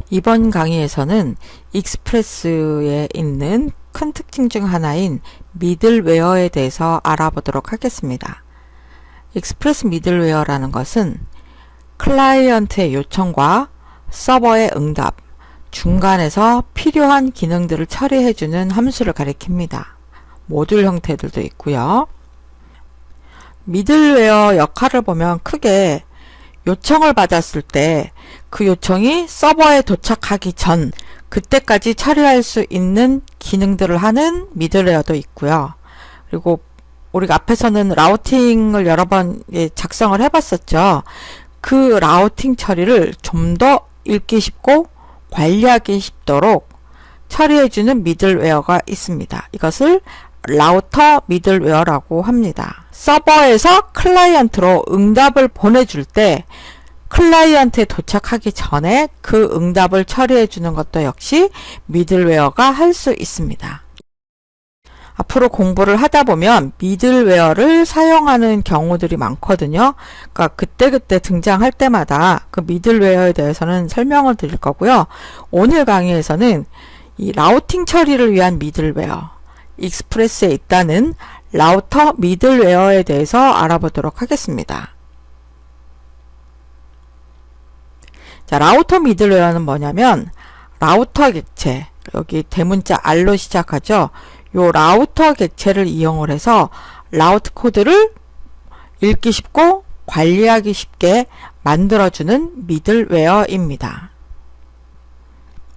이번 강의에서는 익스프레스에 있는 큰 특징 중 하나인 미들웨어에 대해서 알아보도록 하겠습니다. 익스프레스 미들웨어라는 것은 클라이언트의 요청과 서버의 응답, 중간에서 필요한 기능들을 처리해주는 함수를 가리킵니다. 모듈 형태들도 있고요. 미들웨어 역할을 보면 크게 요청을 받았을 때 그 요청이 서버에 도착하기 전 그때까지 처리할 수 있는 기능들을 하는 미들웨어도 있고요. 그리고 우리가 앞에서는 라우팅을 여러 번 작성을 해봤었죠. 그 라우팅 처리를 좀 더 읽기 쉽고 관리하기 쉽도록 처리해주는 미들웨어가 있습니다. 이것을 라우터 미들웨어라고 합니다. 서버에서 클라이언트로 응답을 보내줄 때 클라이언트에 도착하기 전에 그 응답을 처리해 주는 것도 역시 미들웨어가 할 수 있습니다. 앞으로 공부를 하다 보면 미들웨어를 사용하는 경우들이 많거든요. 그러니까 그때그때 등장할 때마다 그 미들웨어에 대해서는 설명을 드릴 거고요. 오늘 강의에서는 이 라우팅 처리를 위한 미들웨어, 익스프레스에 있다는 라우터 미들웨어에 대해서 알아보도록 하겠습니다. 자, 라우터 미들웨어는 뭐냐면 라우터 객체, 여기 대문자 R로 시작하죠. 요 라우터 객체를 이용을 해서 라우트 코드를 읽기 쉽고 관리하기 쉽게 만들어주는 미들웨어입니다.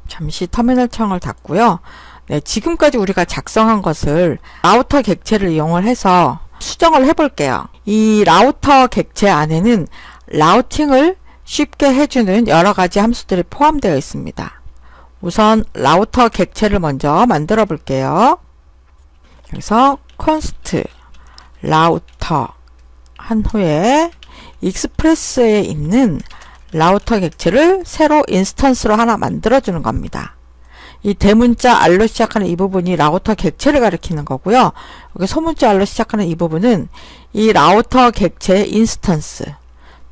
잠시 터미널 창을 닫고요. 네, 지금까지 우리가 작성한 것을 라우터 객체를 이용을 해서 수정을 해볼게요. 이 라우터 객체 안에는 라우팅을 쉽게 해주는 여러 가지 함수들이 포함되어 있습니다. 우선 라우터 객체를 먼저 만들어 볼게요. 그래서 const 라우터 한 후에 익스프레스에 있는 라우터 객체를 새로 인스턴스로 하나 만들어 주는 겁니다. 이 대문자 R로 시작하는 이 부분이 라우터 객체를 가리키는 거고요. 여기 소문자 R로 시작하는 이 부분은 이 라우터 객체의 인스턴스,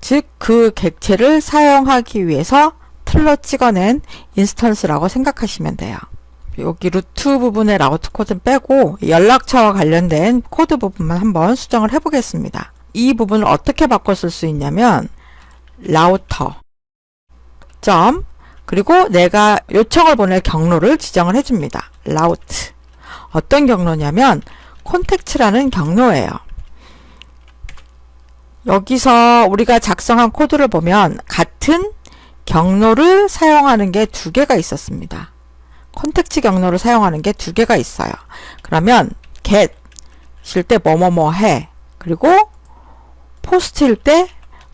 즉 그 객체를 사용하기 위해서 틀로 찍어낸 인스턴스라고 생각하시면 돼요. 여기 루트 부분의 라우트 코드는 빼고 연락처와 관련된 코드 부분만 한번 수정을 해보겠습니다. 이 부분을 어떻게 바꿔 쓸 수 있냐면 라우터 점 그리고 내가 요청을 보낼 경로를 지정을 해줍니다. 라우트 어떤 경로냐면 콘텍츠라는 경로예요. 여기서 우리가 작성한 코드를 보면 같은 경로를 사용하는 게 두 개가 있었습니다. 콘텍츠 경로를 사용하는 게 두 개가 있어요. 그러면 get 일 때 뭐뭐뭐 해 그리고 post일 때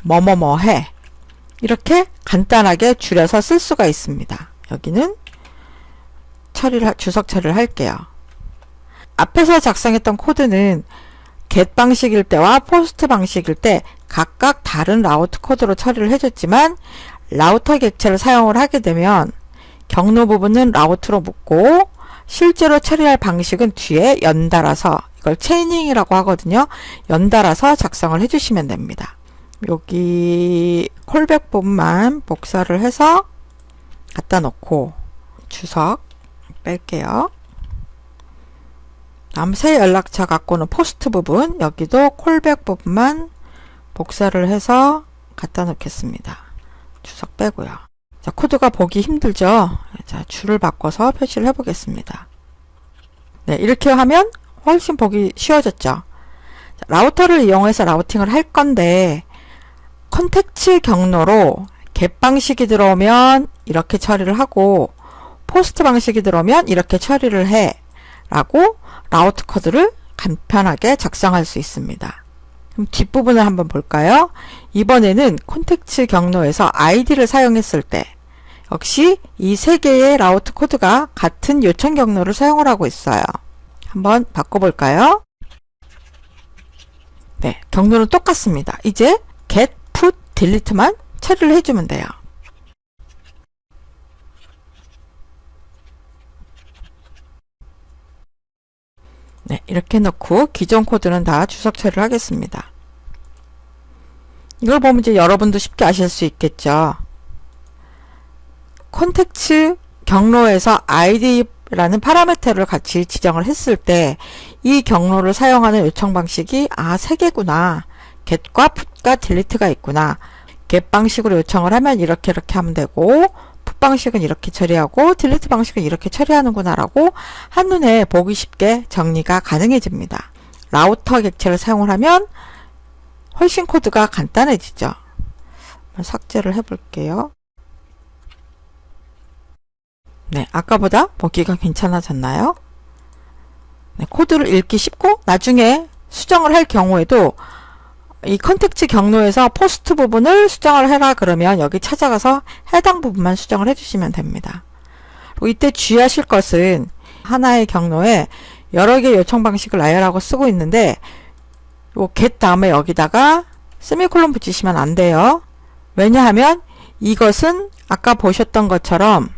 뭐뭐뭐 해 이렇게 간단하게 줄여서 쓸 수가 있습니다. 여기는 주석 처리를 할게요. 앞에서 작성했던 코드는 get 방식일 때와 post 방식일 때 각각 다른 라우트 코드로 처리를 해줬지만 라우터 객체를 사용을 하게 되면 경로 부분은 라우트로 묶고 실제로 처리할 방식은 뒤에 연달아서 이걸 체이닝이라고 하거든요. 연달아서 작성을 해주시면 됩니다. 여기 콜백 부분만 복사를 해서 갖다 놓고 주석 뺄게요. 다음 새 연락처 갖고는 포스트 부분 여기도 콜백 부분만 복사를 해서 갖다 놓겠습니다. 주석 빼고요. 자, 코드가 보기 힘들죠? 자, 줄을 바꿔서 표시를 해보겠습니다. 네, 이렇게 하면 훨씬 보기 쉬워졌죠? 자, 라우터를 이용해서 라우팅을 할 건데 컨텍츠 경로로 get 방식이 들어오면 이렇게 처리를 하고 포스트 방식이 들어오면 이렇게 처리를 해 라고 라우트 코드를 간편하게 작성할 수 있습니다. 그럼 뒷부분을 한번 볼까요? 이번에는 콘텍츠 경로에서 id를 사용했을 때 역시 이 세 개의 라우트 코드가 같은 요청 경로를 사용을 하고 있어요. 한번 바꿔볼까요? 네, 경로는 똑같습니다. 이제 get, put, delete만 처리를 해주면 돼요. 네, 이렇게 넣고 기존 코드는 다 주석 처리를 하겠습니다. 이걸 보면 이제 여러분도 쉽게 아실 수 있겠죠. 컨텍츠 경로에서 id라는 파라미터를 같이 지정을 했을 때 이 경로를 사용하는 요청 방식이 3개구나. get과 put과 delete가 있구나. get 방식으로 요청을 하면 이렇게 하면 되고 put 방식은 이렇게 처리하고 delete 방식은 이렇게 처리하는구나 라고 한눈에 보기 쉽게 정리가 가능해집니다. 라우터 객체를 사용을 하면 훨씬 코드가 간단해지죠. 삭제를 해볼게요. 네, 아까보다 보기가 괜찮아졌나요? 네, 코드를 읽기 쉽고 나중에 수정을 할 경우에도 이 컨텍츠 경로에서 포스트 부분을 수정을 해라 그러면 여기 찾아가서 해당 부분만 수정을 해주시면 됩니다. 그리고 이때 주의하실 것은 하나의 경로에 여러 개의 요청 방식을 나열하고 쓰고 있는데 요 get 다음에 여기다가 세미콜론 붙이시면 안 돼요. 왜냐하면 이것은 아까 보셨던 것처럼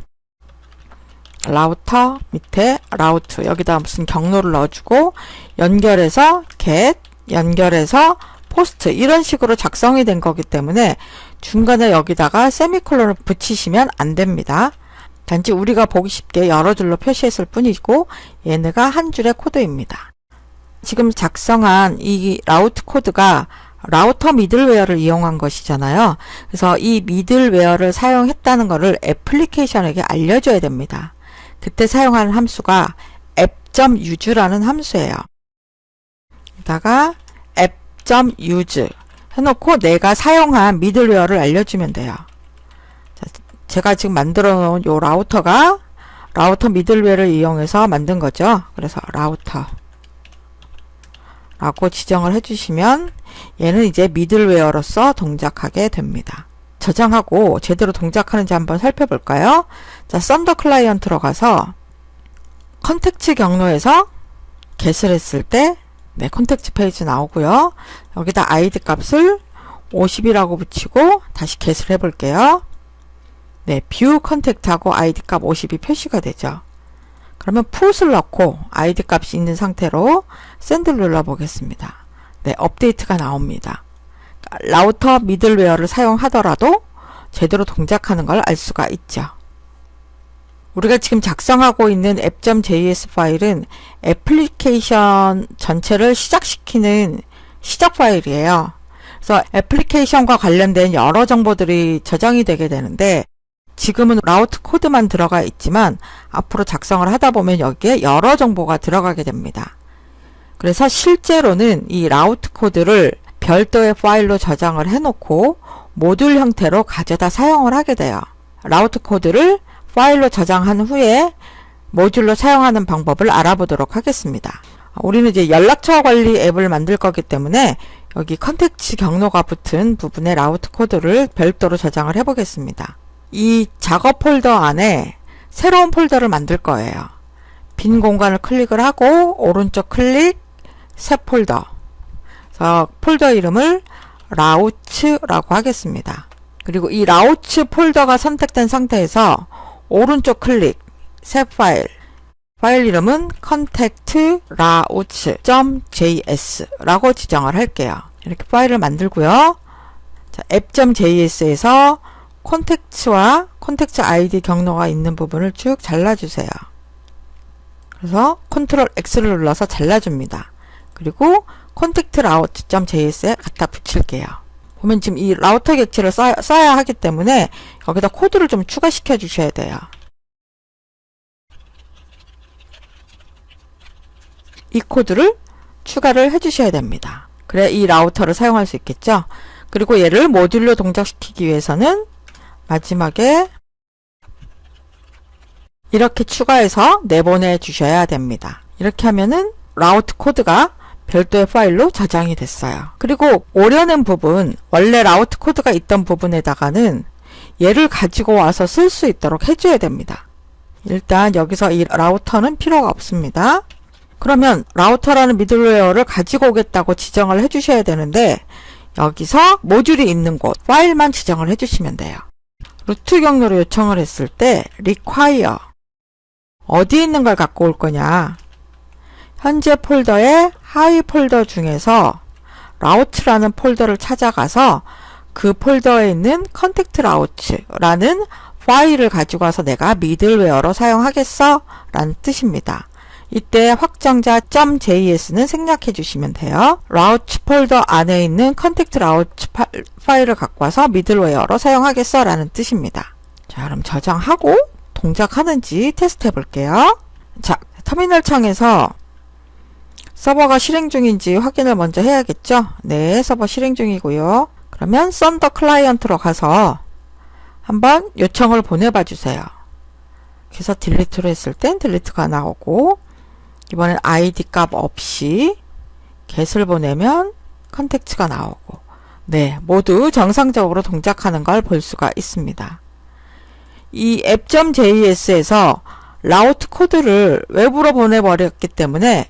라우터 밑에 라우트 여기다 무슨 경로를 넣어주고 연결해서 get 연결해서 포스트 이런 식으로 작성이 된 거기 때문에 중간에 여기다가 세미콜론을 붙이시면 안 됩니다. 단지 우리가 보기 쉽게 여러 줄로 표시했을 뿐이고 얘네가 한 줄의 코드입니다. 지금 작성한 이 라우트 코드가 라우터 미들웨어를 이용한 것이잖아요. 그래서 이 미들웨어를 사용했다는 것을 애플리케이션에게 알려줘야 됩니다. 그때 사용하는 함수가 app.use라는 함수예요. 여기다가 app.use 해놓고 내가 사용한 미들웨어를 알려주면 돼요. 자, 제가 지금 만들어 놓은 요 라우터가 라우터 미들웨어를 이용해서 만든 거죠. 그래서 라우터 라고 지정을 해주시면 얘는 이제 미들웨어로서 동작하게 됩니다. 저장하고 제대로 동작하는지 한번 살펴볼까요? 자, 썬더 클라이언트로 가서 컨텍츠 경로에서 get을 했을 때 네, 컨텍츠 페이지 나오고요. 여기다 id 값을 50이라고 붙이고 다시 get을 해볼게요. 네, view 컨택트하고 id 값 50이 표시가 되죠. 그러면 put을 넣고 id 값이 있는 상태로 send를 눌러보겠습니다. 네, 업데이트가 나옵니다. 라우터 미들웨어를 사용하더라도 제대로 동작하는 걸 알 수가 있죠. 우리가 지금 작성하고 있는 app.js 파일은 애플리케이션 전체를 시작시키는 시작 파일이에요. 그래서 애플리케이션과 관련된 여러 정보들이 저장이 되게 되는데 지금은 라우트 코드만 들어가 있지만 앞으로 작성을 하다 보면 여기에 여러 정보가 들어가게 됩니다. 그래서 실제로는 이 라우트 코드를 별도의 파일로 저장을 해놓고 모듈 형태로 가져다 사용을 하게 돼요. 라우트 코드를 파일로 저장한 후에 모듈로 사용하는 방법을 알아보도록 하겠습니다. 우리는 이제 연락처 관리 앱을 만들 거기 때문에 여기 컨텍츠 경로가 붙은 부분의 라우트 코드를 별도로 저장을 해 보겠습니다. 이 작업 폴더 안에 새로운 폴더를 만들 거예요. 빈 공간을 클릭을 하고 오른쪽 클릭 새 폴더. 그래서 폴더 이름을 라우츠라고 하겠습니다. 그리고 이 라우츠 폴더가 선택된 상태에서 오른쪽 클릭 새 파일. 파일 이름은 contactrouts.js라고 지정을 할게요. 이렇게 파일을 만들고요. 자, app.js에서 콘텍츠와 콘텍츠 아이디 경로가 있는 부분을 쭉 잘라주세요. 그래서 컨트롤 X를 눌러서 잘라줍니다. 그리고 contactrouts.js에 갖다 붙일게요. 보면 지금 이 라우터 객체를 써야 하기 때문에 여기다 코드를 좀 추가시켜 주셔야 돼요. 이 코드를 추가를 해 주셔야 됩니다. 그래 이 라우터를 사용할 수 있겠죠. 그리고 얘를 모듈로 동작시키기 위해서는 마지막에 이렇게 추가해서 내보내 주셔야 됩니다. 이렇게 하면은 라우트 코드가 별도의 파일로 저장이 됐어요. 그리고 오려는 부분, 원래 라우트 코드가 있던 부분에다가는 얘를 가지고 와서 쓸 수 있도록 해줘야 됩니다. 일단 여기서 이 라우터는 필요가 없습니다. 그러면 라우터라는 미들웨어를 가지고 오겠다고 지정을 해주셔야 되는데 여기서 모듈이 있는 곳, 파일만 지정을 해주시면 돼요. 루트 경로로 요청을 했을 때 require 어디에 있는 걸 갖고 올 거냐, 현재 폴더의 하위 폴더 중에서 라우트라는 폴더를 찾아가서 그 폴더에 있는 컨택트 라우트라는 파일을 가지고 와서 내가 미들웨어로 사용하겠어? 라는 뜻입니다. 이때 확정자 .js는 생략해 주시면 돼요. 라우트 폴더 안에 있는 컨택트 라우트 파일을 갖고 와서 미들웨어로 사용하겠어? 라는 뜻입니다. 자, 그럼 저장하고 동작하는지 테스트 해볼게요. 자, 터미널 창에서 서버가 실행 중인지 확인을 먼저 해야겠죠? 네, 서버 실행 중이고요. 그러면 썬더 클라이언트로 가서 한번 요청을 보내봐 주세요. 그래서 딜리트로 했을 땐 딜리트가 나오고, 이번엔 id 값 없이 get을 보내면 컨택트가 나오고, 네, 모두 정상적으로 동작하는 걸 볼 수가 있습니다. 이 app.js에서 라우트 코드를 외부로 보내버렸기 때문에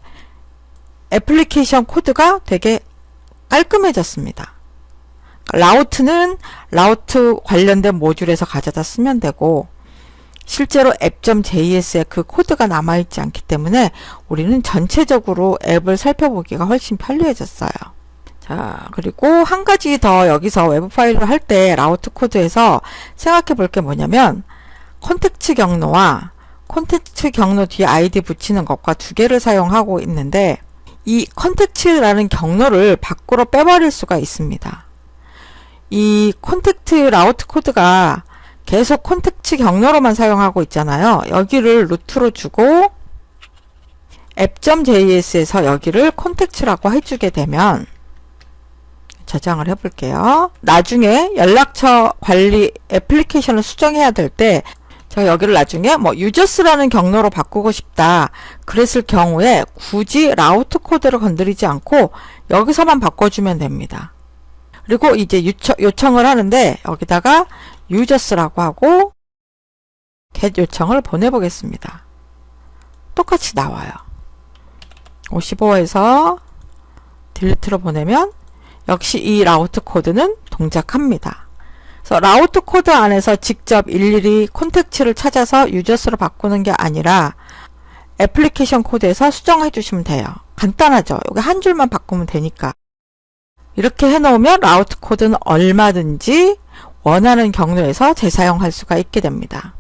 애플리케이션 코드가 되게 깔끔해졌습니다. 라우트는 라우트 관련된 모듈에서 가져다 쓰면 되고, 실제로 app.js에 그 코드가 남아있지 않기 때문에 우리는 전체적으로 앱을 살펴보기가 훨씬 편리해졌어요. 자, 그리고 한 가지 더 여기서 외부 파일을 할 때 라우트 코드에서 생각해 볼 게 뭐냐면, 콘텍트 경로와 콘텍트 경로 뒤에 아이디 붙이는 것과 두 개를 사용하고 있는데, 이 콘텍트라는 경로를 밖으로 빼버릴 수가 있습니다. 이 콘텍트 라우트 코드가 계속 콘텍트 경로로만 사용하고 있잖아요. 여기를 루트로 주고 app.js에서 여기를 콘텍트라고 해주게 되면, 저장을 해볼게요. 나중에 연락처 관리 애플리케이션을 수정해야 될 때 제가 여기를 나중에 유저스라는 경로로 바꾸고 싶다 그랬을 경우에 굳이 라우트 코드를 건드리지 않고 여기서만 바꿔주면 됩니다. 그리고 이제 요청을 하는데 여기다가 유저스라고 하고 get 요청을 보내보겠습니다. 똑같이 나와요. 55에서 딜리트로 보내면 역시 이 라우트 코드는 동작합니다. 그래서 라우트 코드 안에서 직접 일일이 콘텍트를 찾아서 유저스로 바꾸는 게 아니라 애플리케이션 코드에서 수정해 주시면 돼요. 간단하죠? 여기 한 줄만 바꾸면 되니까. 이렇게 해놓으면 라우트 코드는 얼마든지 원하는 경로에서 재사용할 수가 있게 됩니다.